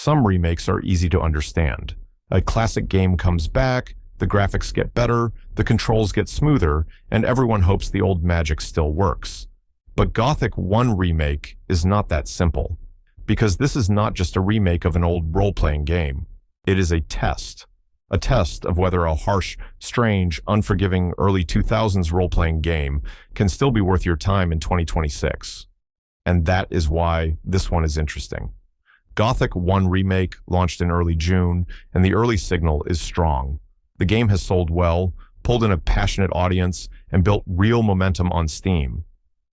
Some remakes are easy to understand. A classic game comes back, the graphics get better, the controls get smoother, and everyone hopes the old magic still works. But Gothic 1 Remake is not that simple, because this is not just a remake of an old role-playing game. It is a test of whether a harsh, strange, unforgiving early 2000s role-playing game can still be worth your time in 2026. And that is why this one is interesting. Gothic 1 Remake launched in early June, and the early signal is strong. The game has sold well, pulled in a passionate audience, and built real momentum on Steam.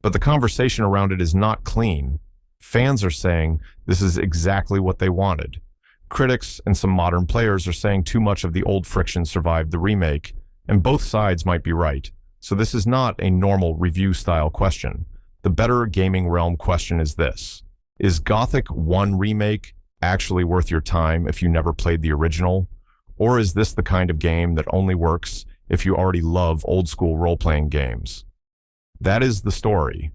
But the conversation around it is not clean. Fans are saying this is exactly what they wanted. Critics and some modern players are saying too much of the old friction survived the remake, and both sides might be right. So this is not a normal review-style question. The better gaming realm question is this: is Gothic 1 Remake actually worth your time if you never played the original? Or is this the kind of game that only works if you already love old-school role-playing games? That is the story.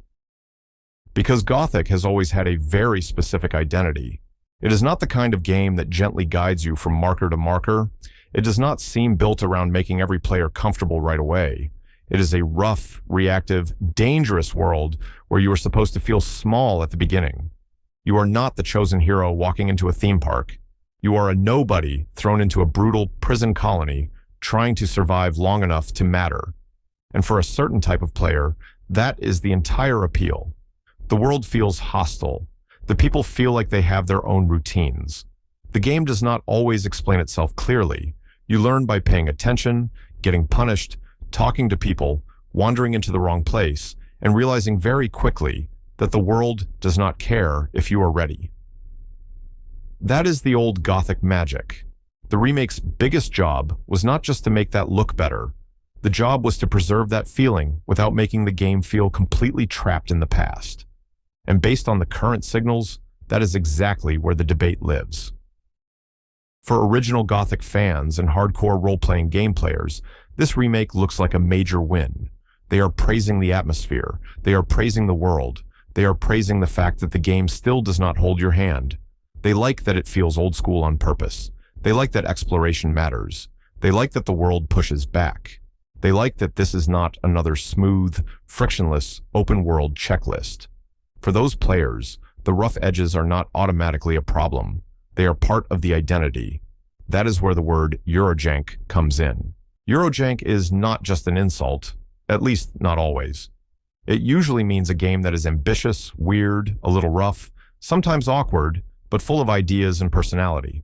Because Gothic has always had a very specific identity. It is not the kind of game that gently guides you from marker to marker. It does not seem built around making every player comfortable right away. It is a rough, reactive, dangerous world where you are supposed to feel small at the beginning. You are not the chosen hero walking into a theme park. You are a nobody thrown into a brutal prison colony trying to survive long enough to matter. And for a certain type of player, that is the entire appeal. The world feels hostile. The people feel like they have their own routines. The game does not always explain itself clearly. You learn by paying attention, getting punished, talking to people, wandering into the wrong place, and realizing very quickly that the world does not care if you are ready. That is the old Gothic magic. The remake's biggest job was not just to make that look better. The job was to preserve that feeling without making the game feel completely trapped in the past. And based on the current signals, that is exactly where the debate lives. For original Gothic fans and hardcore role-playing game players, this remake looks like a major win. They are praising the atmosphere. They are praising the world. They are praising the fact that the game still does not hold your hand. They like that it feels old school on purpose. They like that exploration matters. They like that the world pushes back. They like that this is not another smooth, frictionless, open-world checklist. For those players, the rough edges are not automatically a problem. They are part of the identity. That is where the word Eurojank comes in. Eurojank is not just an insult, at least not always. It usually means a game that is ambitious, weird, a little rough, sometimes awkward, but full of ideas and personality.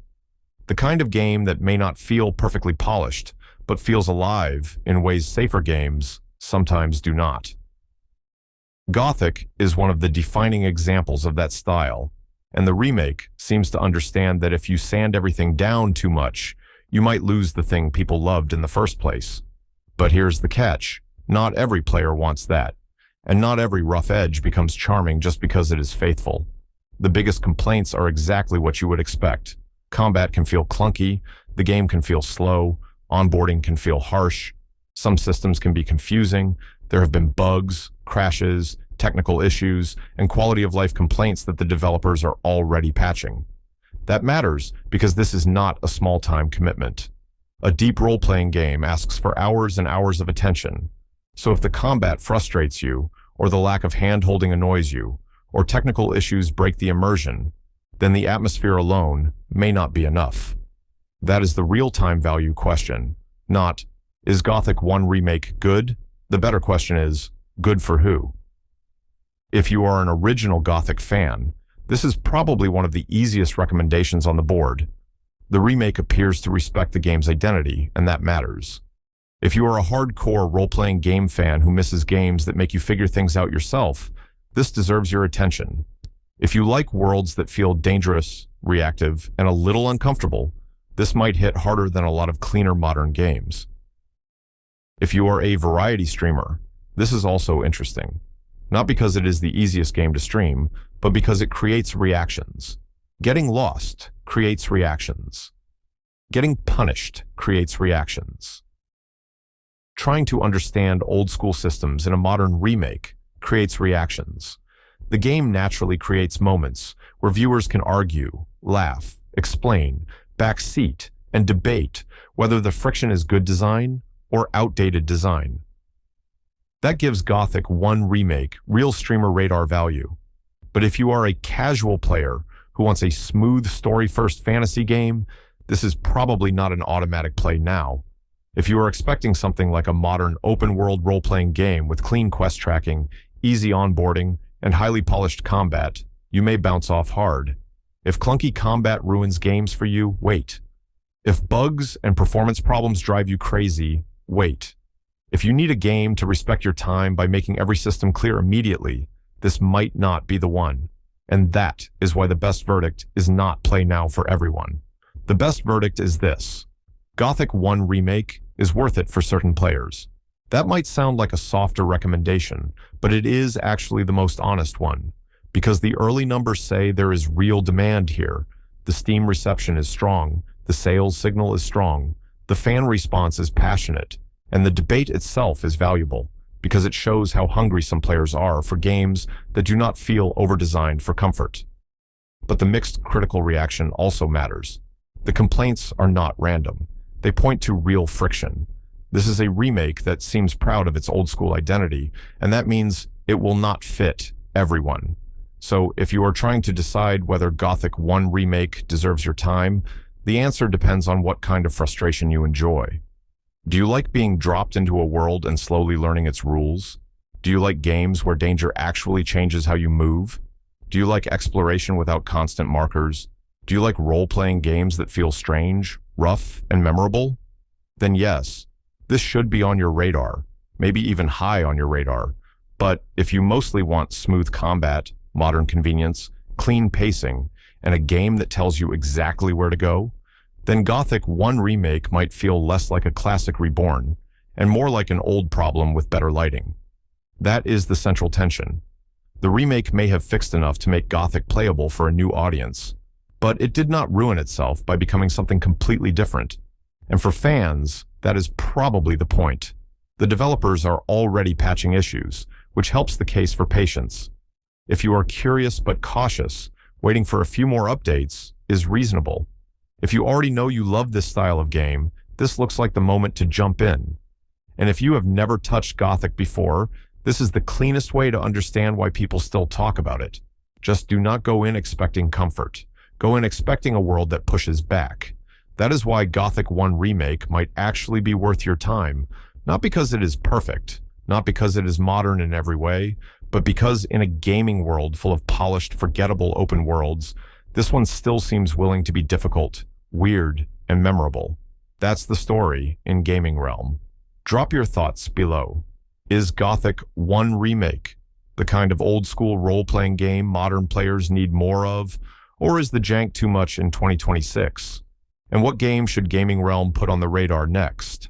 The kind of game that may not feel perfectly polished, but feels alive in ways safer games sometimes do not. Gothic is one of the defining examples of that style, and the remake seems to understand that if you sand everything down too much, you might lose the thing people loved in the first place. But here's the catch: not every player wants that, and not every rough edge becomes charming just because it is faithful. The biggest complaints are exactly what you would expect. Combat can feel clunky, the game can feel slow, onboarding can feel harsh, some systems can be confusing, there have been bugs, crashes, technical issues, and quality of life complaints that the developers are already patching. That matters because this is not a small-time commitment. A deep role-playing game asks for hours and hours of attention. So if the combat frustrates you, or the lack of hand-holding annoys you, or technical issues break the immersion, then the atmosphere alone may not be enough. That is the real-time value question, not, is Gothic 1 Remake good? The better question is, good for who? If you are an original Gothic fan, this is probably one of the easiest recommendations on the board. The remake appears to respect the game's identity, and that matters. If you are a hardcore role-playing game fan who misses games that make you figure things out yourself, this deserves your attention. If you like worlds that feel dangerous, reactive, and a little uncomfortable, this might hit harder than a lot of cleaner modern games. If you are a variety streamer, this is also interesting. Not because it is the easiest game to stream, but because it creates reactions. Getting lost creates reactions. Getting punished creates reactions. Trying to understand old-school systems in a modern remake creates reactions. The game naturally creates moments where viewers can argue, laugh, explain, backseat, and debate whether the friction is good design or outdated design. That gives Gothic 1 Remake real streamer radar value. But if you are a casual player who wants a smooth story-first fantasy game, this is probably not an automatic play now. If you are expecting something like a modern open-world role-playing game with clean quest tracking, easy onboarding, and highly polished combat, you may bounce off hard. If clunky combat ruins games for you, wait. If bugs and performance problems drive you crazy, wait. If you need a game to respect your time by making every system clear immediately, this might not be the one. And that is why the best verdict is not play now for everyone. The best verdict is this: Gothic 1 Remake is worth it for certain players. That might sound like a softer recommendation, but it is actually the most honest one, because the early numbers say there is real demand here. The Steam reception is strong, the sales signal is strong, the fan response is passionate, and the debate itself is valuable, because it shows how hungry some players are for games that do not feel over-designed for comfort. But the mixed critical reaction also matters. The complaints are not random. They point to real friction. This is a remake that seems proud of its old-school identity, and that means it will not fit everyone. So if you are trying to decide whether Gothic 1 Remake deserves your time, the answer depends on what kind of frustration you enjoy. Do you like being dropped into a world and slowly learning its rules? Do you like games where danger actually changes how you move? Do you like exploration without constant markers? Do you like role-playing games that feel strange, rough, and memorable? Then yes, this should be on your radar, maybe even high on your radar. But if you mostly want smooth combat, modern convenience, clean pacing, and a game that tells you exactly where to go, then Gothic 1 Remake might feel less like a classic reborn, and more like an old problem with better lighting. That is the central tension. The remake may have fixed enough to make Gothic playable for a new audience, but it did not ruin itself by becoming something completely different. And for fans, that is probably the point. The developers are already patching issues, which helps the case for patience. If you are curious but cautious, waiting for a few more updates is reasonable. If you already know you love this style of game, this looks like the moment to jump in. And if you have never touched Gothic before, this is the cleanest way to understand why people still talk about it. Just do not go in expecting comfort. Go in expecting a world that pushes back. That is why Gothic 1 Remake might actually be worth your time, not because it is perfect, not because it is modern in every way, but because in a gaming world full of polished, forgettable open worlds, this one still seems willing to be difficult, weird, and memorable. That's the story in Gaming Realm. Drop your thoughts below. Is Gothic 1 Remake the kind of old-school role-playing game modern players need more of, or is the jank too much in 2026? And what game should Gaming Realm put on the radar next?